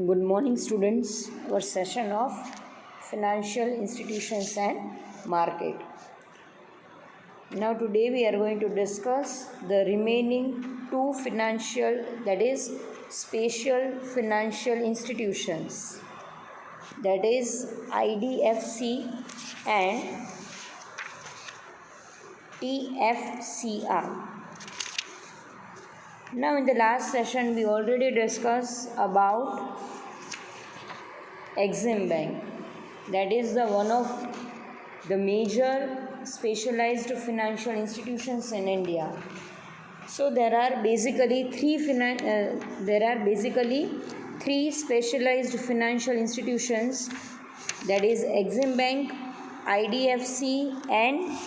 Good morning, students. Our session of financial institutions and market. Now, today we are going to discuss the remaining two financial, that is, special financial institutions, that is IDFC and TFCI. Now, in the last session, we already discussed about Exim Bank, that is the one of the major specialized financial institutions in India. So there are basically three specialized financial institutions, that is Exim Bank, IDFC and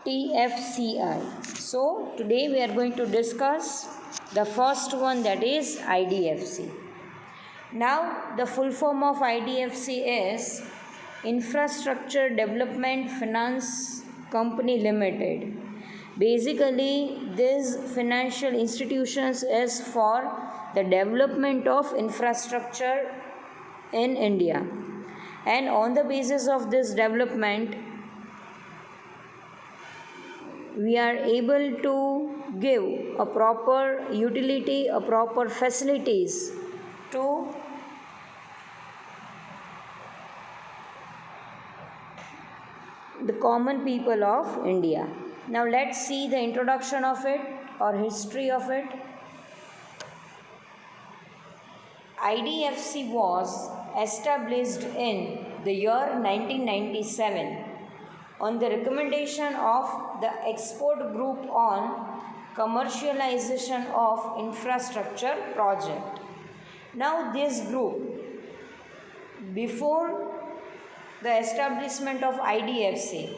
TFCI. So today we are going to discuss the first one, that is IDFC. Now the full form of IDFC is Infrastructure Development Finance Company Limited. Basically, this financial institutions is for the development of infrastructure in India, and on the basis of this development we are able to give a proper utility, a proper facilities to the common people of India. Now let's see the introduction of it or history of it. IDFC was established in the year 1997 on the recommendation of the Export Group on Commercialization of Infrastructure Project. Now this group, before the establishment of IDFC,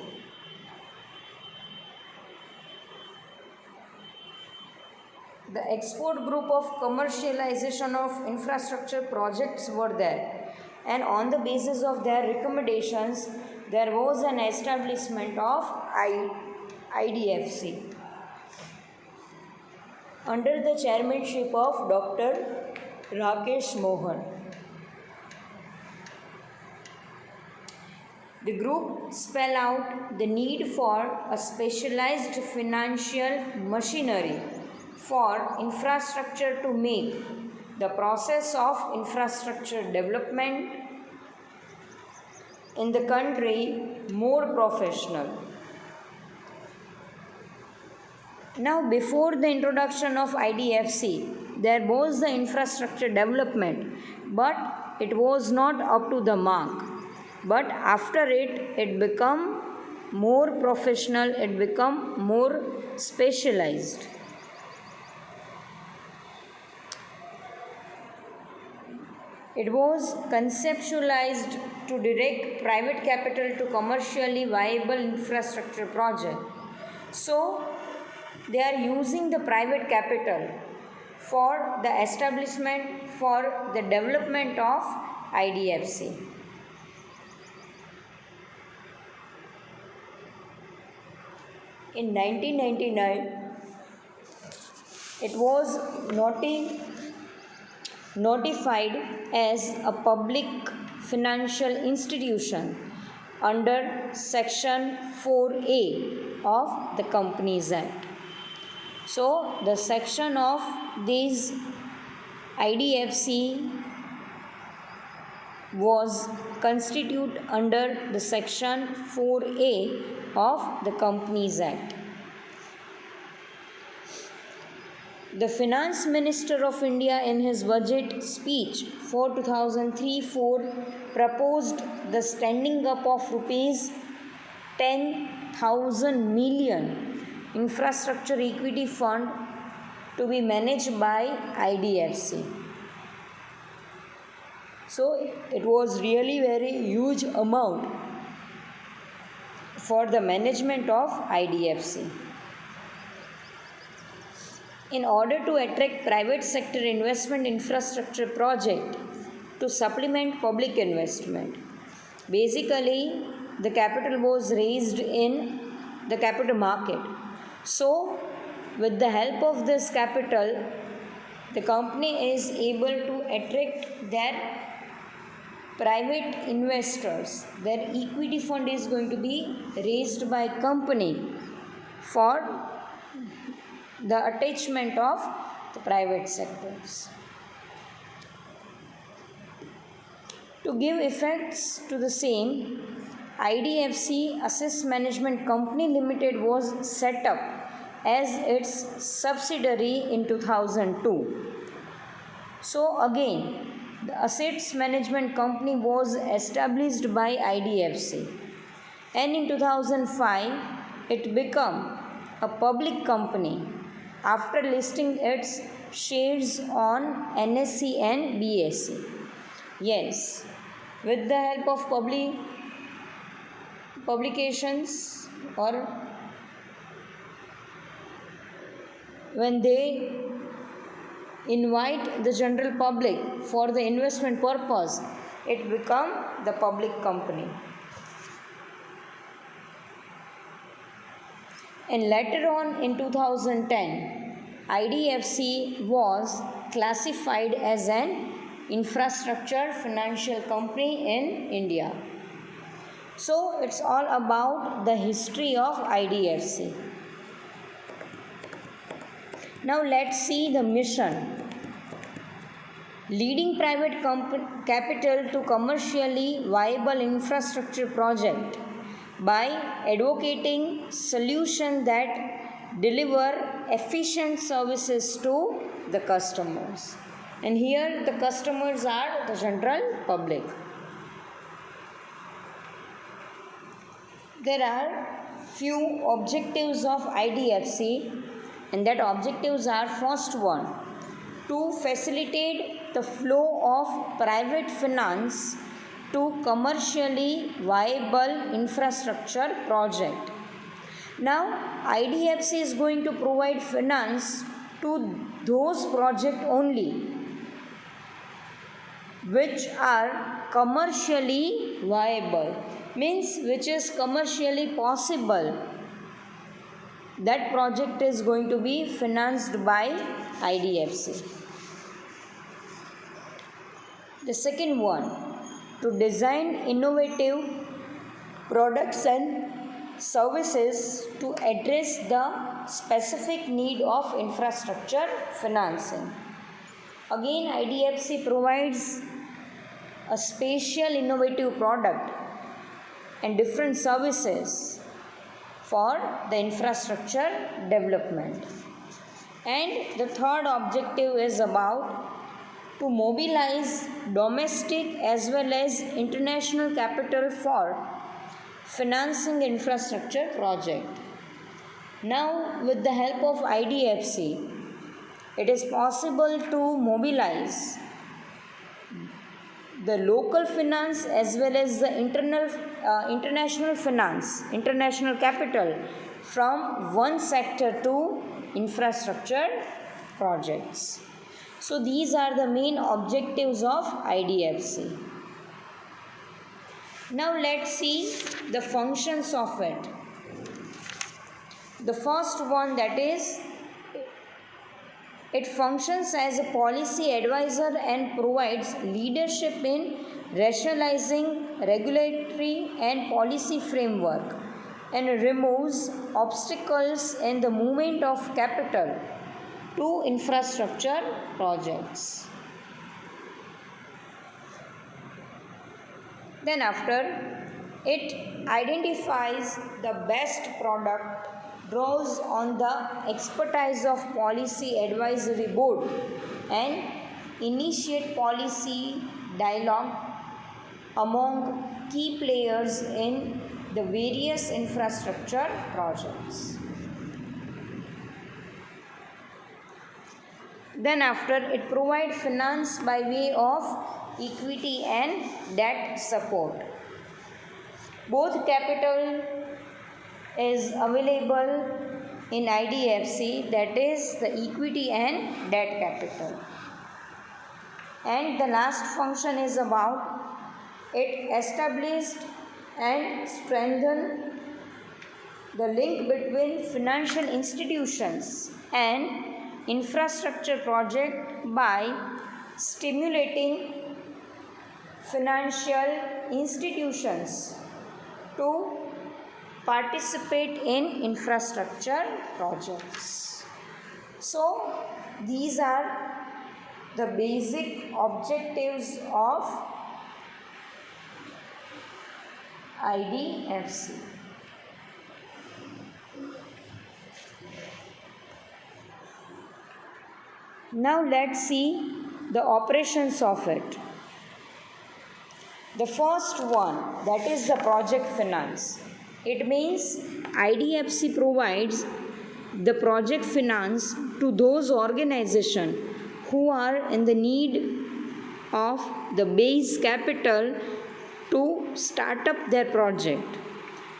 the Export Group of Commercialization of Infrastructure Projects were there, and on the basis of their recommendations there was an establishment of IDFC under the chairmanship of Dr. Rakesh Mohan. The group spelled out the need for a specialized financial machinery for infrastructure to make the process of infrastructure development in the country more professional. Now, before the introduction of IDFC, there was the infrastructure development, but it was not up to the mark. But after it become more professional, it become more specialized. It was conceptualized to direct private capital to commercially viable infrastructure project. So they are using the private capital for the establishment, for the development of IDFC. In 1999, it was notified as a public financial institution under Section 4A of the Companies Act. So, the section of this IDFC was constituted under the Section 4A of the Companies Act. The Finance Minister of India in his budget speech for 2003-04 proposed the standing up of rupees 10,000 million infrastructure equity fund to be managed by IDFC. So it was really very huge amount for the management of IDFC. In order to attract private sector investment infrastructure project to supplement public investment, basically the capital was raised in the capital market. So with the help of this capital, the company is able to attract their private investors. Their equity fund is going to be raised by company for the attachment of the private sectors. To give effects to the same, IDFC Assets Management Company Limited was set up as its subsidiary in 2002. So again, the Assets Management Company was established by IDFC, and in 2005 it became a public company after listing its shares on NSE and BSE. Yes, with the help of publications, or when they invite the general public for the investment purpose, it become the public company. And later on in 2010, IDFC was classified as an infrastructure financial company in India. So it's all about the history of IDFC. Now let's see the mission. Leading private capital to commercially viable infrastructure project by advocating solutions that deliver efficient services to the customers. And here the customers are the general public. There are few objectives of IDFC, and that objectives are: first one, to facilitate the flow of private finance to commercially viable infrastructure project. Now IDFC is going to provide finance to those projects only which are commercially viable, means which is commercially possible. That project is going to be financed by IDFC. The second one, to design innovative products and services to address the specific need of infrastructure financing. Again, IDFC provides a special innovative product and different services for the infrastructure development. And the third objective is about to mobilize domestic as well as international capital for financing infrastructure project. Now with the help of IDFC, it is possible to mobilize the local finance as well as the international finance, international capital from one sector to infrastructure projects. So these are the main objectives of IDFC. Now let's see the functions of it. The first one, that is, it functions as a policy advisor and provides leadership in rationalizing regulatory and policy framework and removes obstacles in the movement of capital to infrastructure projects. Then after, it identifies the best product, draws on the expertise of policy advisory board and initiate policy dialogue among key players in the various infrastructure projects. Then after, it provides finance by way of equity and debt support. Both capital is available in IDFC, that is the equity and debt capital. And the last function is about it established and strengthened the link between financial institutions and infrastructure project by stimulating financial institutions to participate in infrastructure projects. So, these are the basic objectives of IDFC. Now let's see the operations of it. The first one, that is the project finance. It means IDFC provides the project finance to those organizations who are in the need of the base capital to start up their project,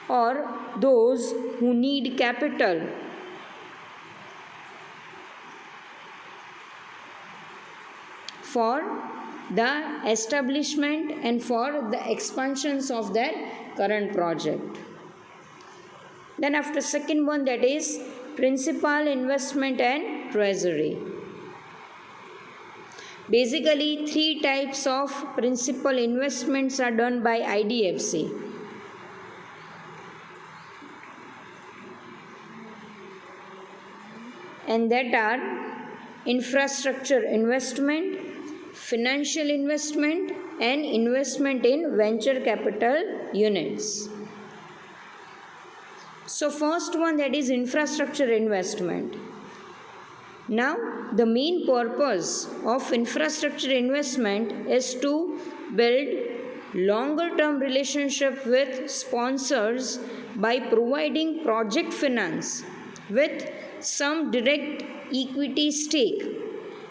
or those who need capital for the establishment and for the expansions of their current project. Then after second one, that is principal, investment and treasury. Basically, three types of principal investments are done by IDFC. And that are infrastructure investment, financial investment and investment in venture capital units. So first one, that is infrastructure investment. Now the main purpose of infrastructure investment is to build longer term relationship with sponsors by providing project finance with some direct equity stake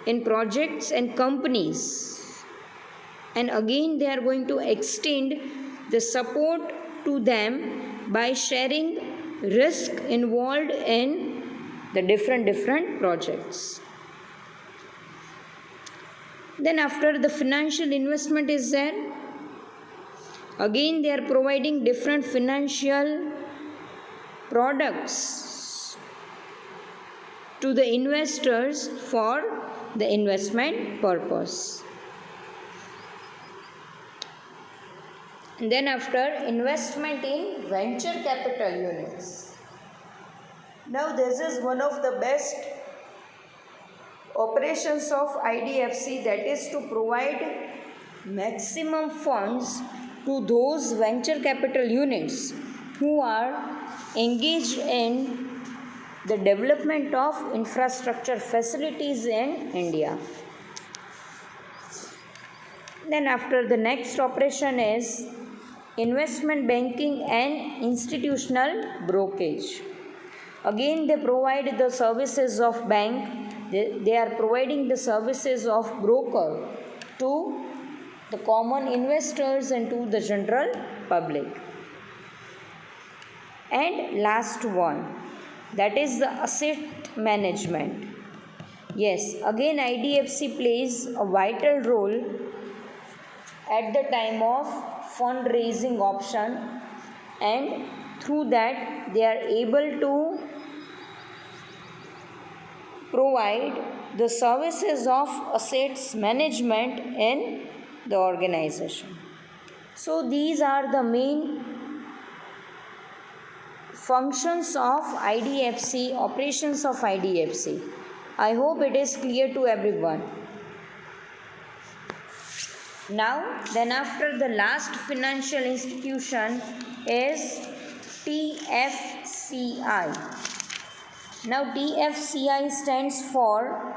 in projects and companies, and again they are going to extend the support to them by sharing risk involved in the different projects. Then after the financial investment is there, again they are providing different financial products to the investors for the investment purpose. And then after investment in venture capital units. Now this is one of the best operations of IDFC, that is to provide maximum funds to those venture capital units who are engaged in the development of infrastructure facilities in India. Then after the next operation is investment banking and institutional brokerage. Again they provide the services of bank, they are providing the services of broker to the common investors and to the general public. And last one, that is the asset management. Yes, again IDFC plays a vital role at the time of fundraising option, and through that they are able to provide the services of assets management in the organization. So these are the main functions of IDFC, operations of IDFC. I hope it is clear to everyone. Now, then after the last financial institution is TFCI. Now TFCI stands for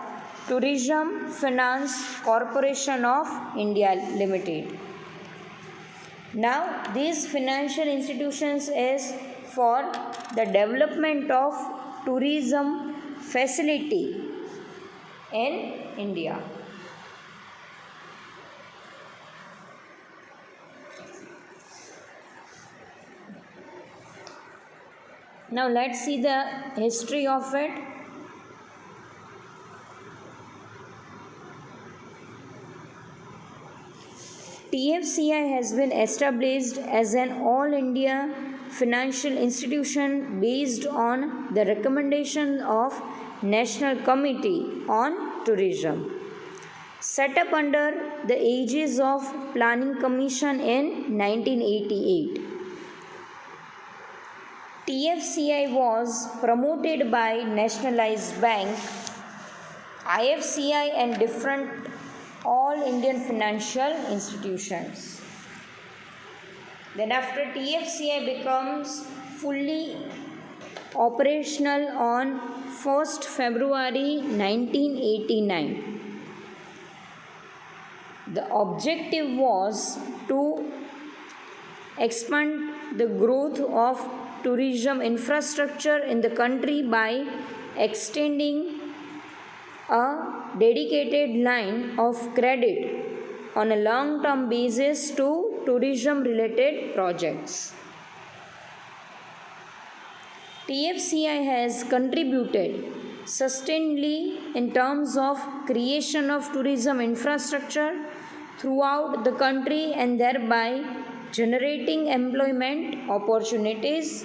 Tourism Finance Corporation of India Limited. Now these financial institutions is for the development of tourism facility in India. Now let's see the history of it. TFCI has been established as an all India financial institution based on the recommendation of National Committee on Tourism, set up under the aegis of Planning Commission in 1988. TFCI was promoted by Nationalized Bank, IFCI and different all Indian financial institutions. Then after TFCI becomes fully operational on 1st February 1989. The objective was to expand the growth of tourism infrastructure in the country by extending a dedicated line of credit on a long-term basis to tourism-related projects. TFCI has contributed sustainably in terms of creation of tourism infrastructure throughout the country and thereby generating employment opportunities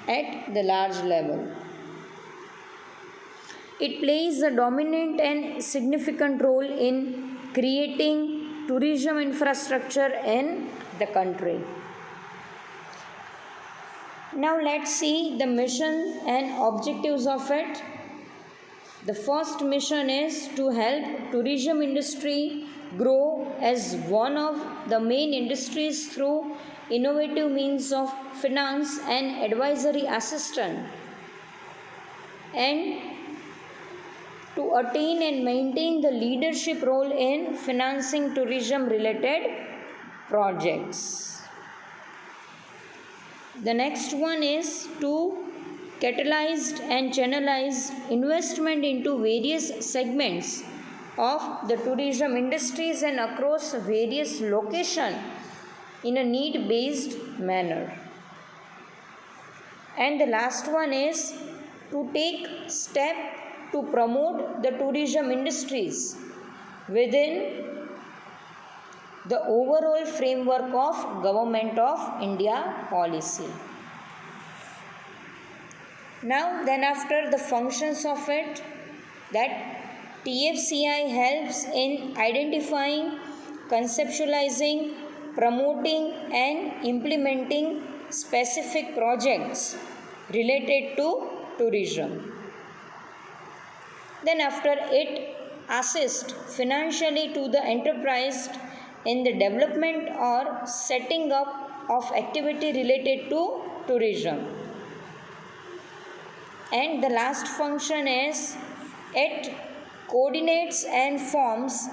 at the large level. It plays a dominant and significant role in creating tourism infrastructure in the country. Now let's see the mission and objectives of it. The first mission is to help tourism industry grow as one of the main industries through innovative means of finance and advisory assistance, and to attain and maintain the leadership role in financing tourism related projects. The next one is to catalyze and channelize investment into various segments of the tourism industries and across various locations in a need-based manner. And the last one is to take step to promote the tourism industries within the overall framework of Government of India policy. Now then after the functions of it, that TFCI helps in identifying, conceptualizing, promoting and implementing specific projects related to tourism. Then after it assists financially to the enterprise in the development or setting up of activity related to tourism. And the last function is it coordinates and forms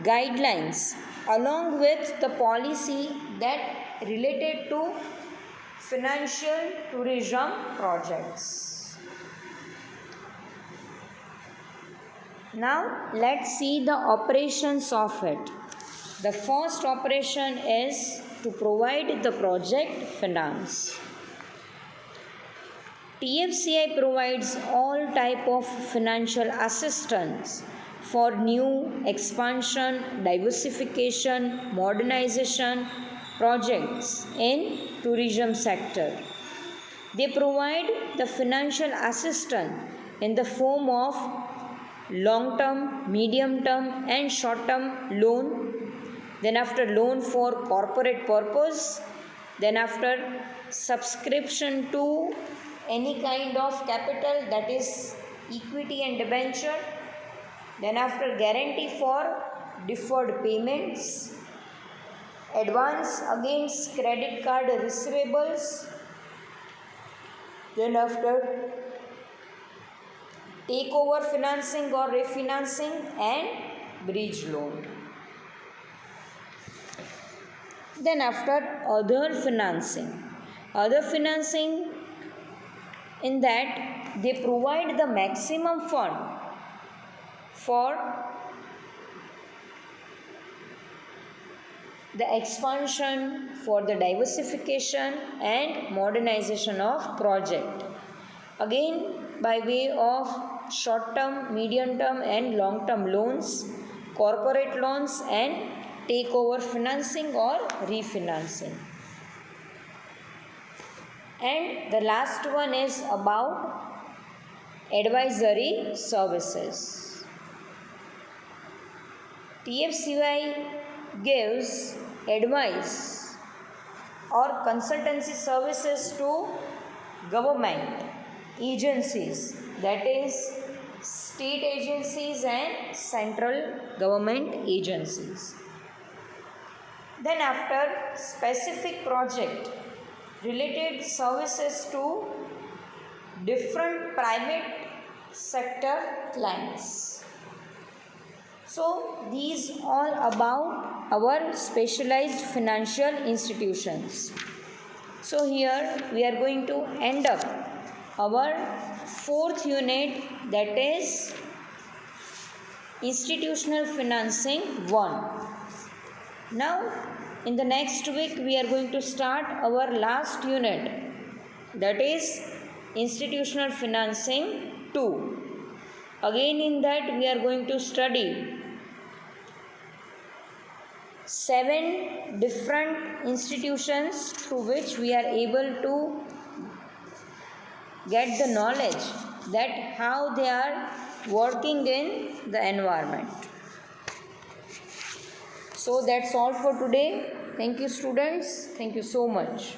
guidelines along with the policy that related to financial tourism projects. Now let's see the operations of it. The first operation is to provide the project finance. TFCI provides all type of financial assistance for new expansion, diversification, modernization projects in tourism sector. They provide the financial assistance in the form of long-term, medium-term and short-term loan. Then after loan for corporate purpose, then after subscription to any kind of capital, that is equity and debenture, then after guarantee for deferred payments, advance against credit card receivables, then after takeover financing or refinancing and bridge loan. Then after other financing in that they provide the maximum fund for the expansion, for the diversification and modernization of project, again by way of short term, medium term and long term loans, corporate loans and takeover financing or refinancing. And the last one is about advisory services. TFCY gives advice or consultancy services to government agencies, that is state agencies and central government agencies. Then after, specific project related services to different private sector clients. So these all about our specialized financial institutions. So here we are going to end up our fourth unit, that is institutional financing 1. Now in the next week we are going to start our last unit, that is institutional financing 2. Again in that we are going to study 7 different institutions through which we are able to get the knowledge that how they are working in the environment. So that's all for today. Thank you students. Thank you so much.